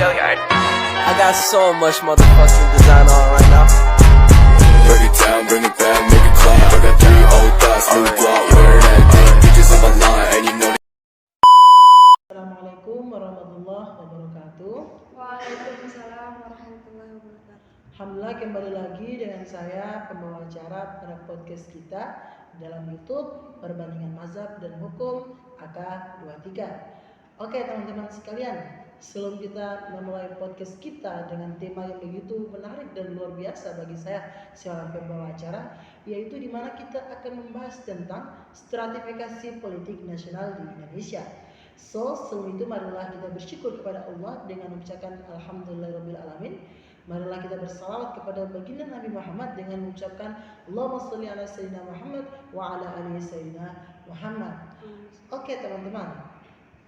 I got so much motherfucking design on right now. Break it down, bring it back, make it clap. I got 3 old thoughts, new block, where that thing. Bitches on my line, and you know. Assalamualaikum warahmatullahi wabarakatuh. Waalaikumsalam warahmatullahi wabarakatuh. Alhamdulillah, kembali lagi dengan saya pembawa acara pada podcast kita dalam YouTube Perbandingan Mazhab dan Hukum AK23. Oke teman-teman sekalian, sebelum kita memulai podcast kita dengan tema yang begitu menarik dan luar biasa bagi saya seorang pembawa acara, yaitu di mana kita akan membahas tentang stratifikasi politik nasional di Indonesia. So, sebelum itu marilah kita bersyukur kepada Allah dengan mengucapkan Alhamdulillahirrabbilalamin. Marilah kita bersalawat kepada baginda Nabi Muhammad dengan mengucapkan Allahumma sholli ala sayyidina Muhammad wa ala alihi sayyidina Muhammad. Oke teman-teman,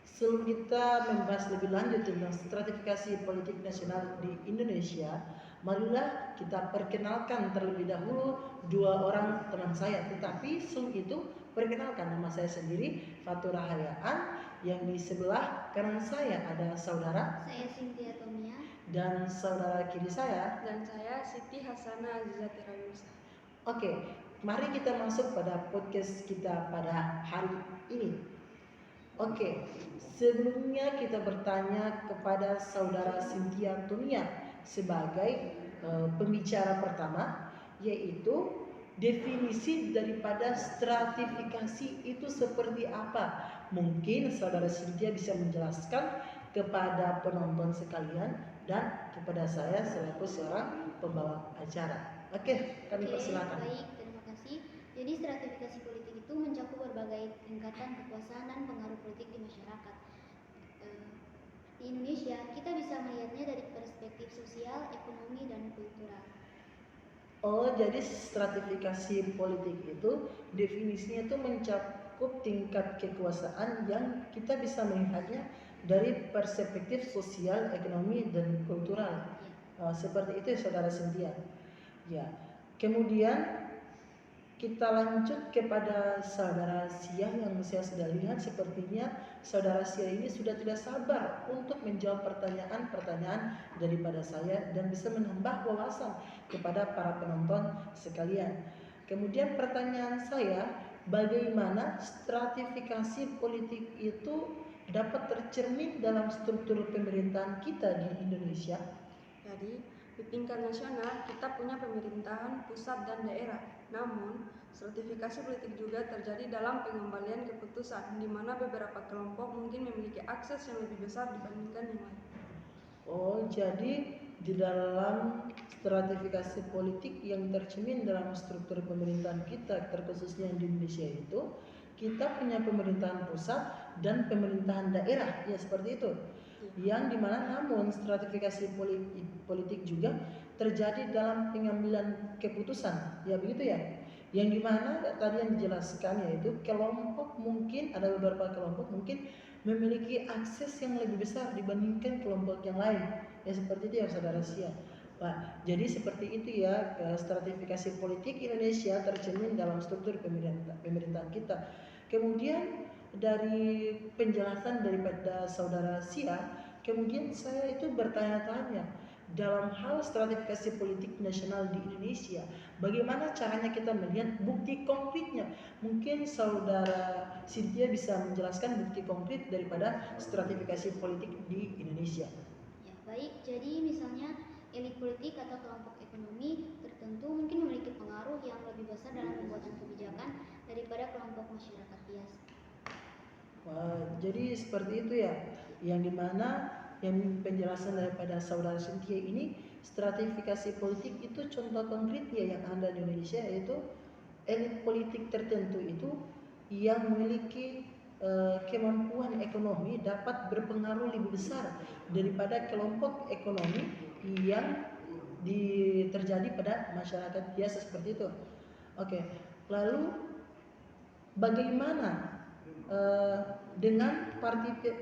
sebelum kita membahas lebih lanjut tentang stratifikasi politik nasional di Indonesia, marilah kita perkenalkan terlebih dahulu dua orang teman saya. Tetapi sebelum itu, perkenalkan nama saya sendiri, Fatur Rahayaan. Yang di sebelah kanan saya ada saudara Saya Cynthia Tomia. dan saudara kiri saya. Dan saya Siti Hasanah Azizati Ramusa. Oke, mari kita masuk pada podcast kita pada hari ini. Oke, sebelumnya kita bertanya kepada saudara Cynthia Tomia sebagai pembicara pertama, yaitu definisi daripada stratifikasi itu seperti apa? Mungkin saudara Cynthia bisa menjelaskan kepada penonton sekalian dan kepada saya selaku seorang pembawa acara. Oke, kami persilakan. Baik, terima kasih. Jadi stratifikasi politik itu mencakup berbagai tingkatan kekuasaan dan pengaruh politik di masyarakat. Di Indonesia, kita bisa melihatnya dari perspektif sosial, ekonomi, dan kultural. Oh, jadi stratifikasi politik itu definisinya itu mencakup tingkat kekuasaan yang kita bisa melihatnya dari perspektif sosial, ekonomi, dan kultural. Seperti itu ya, saudara Cynthia. Ya. Kemudian kita lanjut kepada saudara Sia yang saya sudah lihat sepertinya saudara Sia ini sudah tidak sabar untuk menjawab pertanyaan-pertanyaan daripada saya dan bisa menambah wawasan kepada para penonton sekalian. Kemudian pertanyaan saya, bagaimana stratifikasi politik itu dapat tercermin dalam struktur pemerintahan kita di Indonesia? Jadi, di tingkat nasional kita punya pemerintahan pusat dan daerah. Namun, stratifikasi politik juga terjadi dalam pengembalian keputusan, di mana beberapa kelompok mungkin memiliki akses yang lebih besar dibandingkan yang lain. Oh, jadi di dalam stratifikasi politik yang tercermin dalam struktur pemerintahan kita, terkhususnya di Indonesia itu, kita punya pemerintahan pusat dan pemerintahan daerah, ya seperti itu. Yang dimana namun stratifikasi politik juga terjadi dalam pengambilan keputusan, ya begitu ya. Yang dimana tadi yang dijelaskan yaitu kelompok mungkin ada beberapa kelompok mungkin memiliki akses yang lebih besar dibandingkan kelompok yang lain, ya seperti itu ya saudara Sia. Pak, jadi seperti itu ya stratifikasi politik Indonesia tercermin dalam struktur pemerintahan kita. Kemudian dari penjelasan daripada saudara Sia, kemudian saya itu bertanya-tanya dalam hal stratifikasi politik nasional di Indonesia, bagaimana caranya kita melihat bukti konkretnya? Mungkin saudara Cynthia bisa menjelaskan bukti konkret daripada stratifikasi politik di Indonesia. Ya, baik. Jadi misalnya elit politik atau kelompok ekonomi tertentu mungkin memiliki pengaruh yang lebih besar dalam pembuatan kebijakan daripada kelompok masyarakat biasa. Wah, jadi seperti itu ya, yang dimana yang penjelasan daripada saudara Cynthia ini stratifikasi politik itu contoh konkretnya yang ada di Indonesia, yaitu elit politik tertentu itu yang memiliki kemampuan ekonomi dapat berpengaruh lebih besar daripada kelompok ekonomi yang terjadi pada masyarakat biasa seperti itu. Oke, lalu bagaimana dengan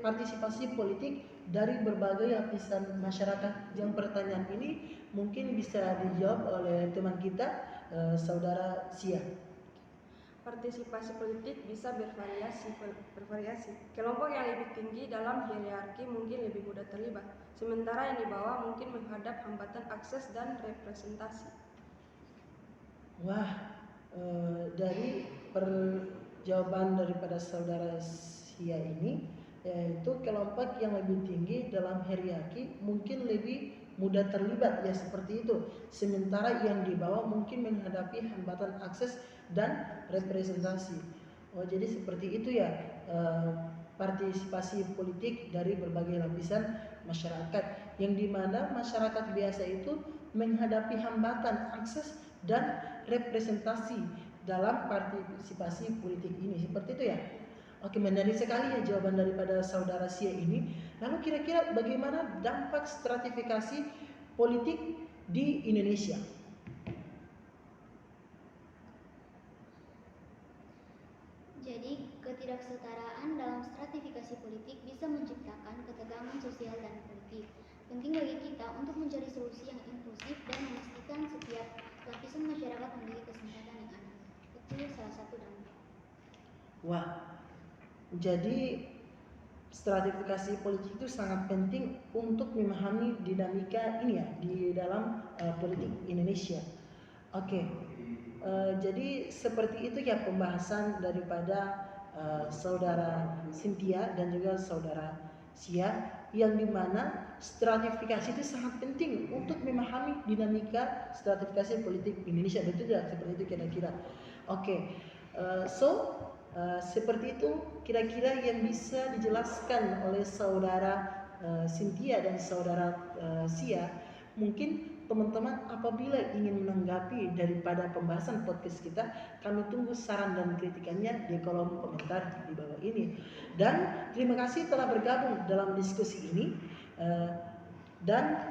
partisipasi politik dari berbagai lapisan masyarakat? Yang pertanyaan ini mungkin bisa dijawab oleh teman kita, saudara Sia. Partisipasi politik bisa bervariasi. Kelompok yang lebih tinggi dalam hierarki mungkin lebih mudah terlibat, sementara yang di bawah mungkin menghadap hambatan akses dan representasi. Wah, dari jawaban daripada saudara Sia ini, yaitu kelompok yang lebih tinggi dalam hierarki mungkin lebih mudah terlibat, ya seperti itu. Sementara yang di bawah mungkin menghadapi hambatan akses dan representasi. Oh, jadi seperti itu ya partisipasi politik dari berbagai lapisan masyarakat, yang dimana masyarakat biasa itu menghadapi hambatan akses dan representasi dalam partisipasi politik ini, seperti itu ya. Oke, menarik sekali ya jawaban daripada saudara Sia ini. Lalu kira-kira bagaimana dampak stratifikasi politik di Indonesia? Jadi, ketidaksetaraan dalam stratifikasi politik bisa menciptakan ketegangan sosial dan politik. Penting bagi kita untuk mencari solusi yang inklusif dan memastikan setiap lapisan masyarakat memiliki kesempatan yang adil. Itu salah satu dampak. Wah, jadi stratifikasi politik itu sangat penting untuk memahami dinamika ini ya di dalam politik Indonesia. Oke, jadi seperti itu ya pembahasan daripada saudara Cynthia dan juga saudara Sia, yang dimana stratifikasi itu sangat penting untuk memahami dinamika stratifikasi politik Indonesia, betul tidak? Seperti itu kira-kira. Oke, seperti itu kira-kira yang bisa dijelaskan oleh saudara Cynthia dan saudara Sia. Mungkin teman-teman apabila ingin menanggapi daripada pembahasan podcast kita, kami tunggu saran dan kritikannya di kolom komentar di bawah ini. Dan terima kasih telah bergabung dalam diskusi ini, dan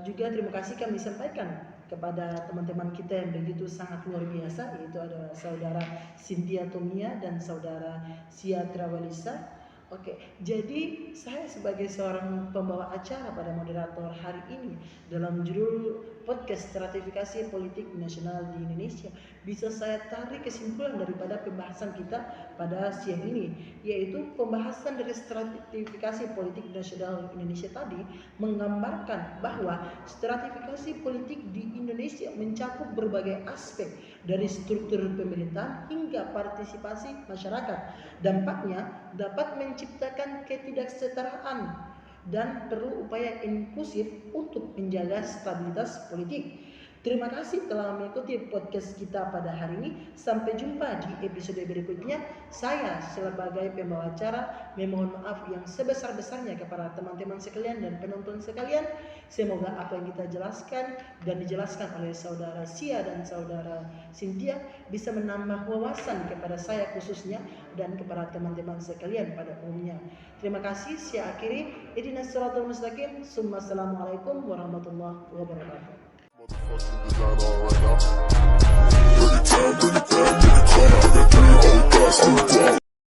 juga terima kasih kami sampaikan kepada teman-teman kita yang begitu sangat luar biasa, yaitu ada saudara Cynthia Tomia dan saudara Sia Trawalisa. Oke, jadi saya sebagai seorang pembawa acara pada moderator hari ini dalam judul podcast stratifikasi politik nasional di Indonesia, bisa saya tarik kesimpulan daripada pembahasan kita pada siang ini, yaitu pembahasan dari stratifikasi politik nasional Indonesia tadi menggambarkan bahwa stratifikasi politik di Indonesia mencakup berbagai aspek dari struktur pemerintahan hingga partisipasi masyarakat. Dampaknya dapat menciptakan ketidaksetaraan dan perlu upaya inklusif untuk menjaga stabilitas politik. Terima kasih telah mengikuti podcast kita pada hari ini. Sampai jumpa di episode berikutnya. Saya sebagai pembawa acara memohon maaf yang sebesar-besarnya kepada teman-teman sekalian dan penonton sekalian. Semoga apa yang kita jelaskan dan dijelaskan oleh saudara Sia dan saudara Cynthia bisa menambah wawasan kepada saya khususnya dan kepada teman-teman sekalian pada umumnya. Terima kasih. Saya akhiri. Ihdinas siratal mustaqim. Assalamualaikum warahmatullahi wabarakatuh.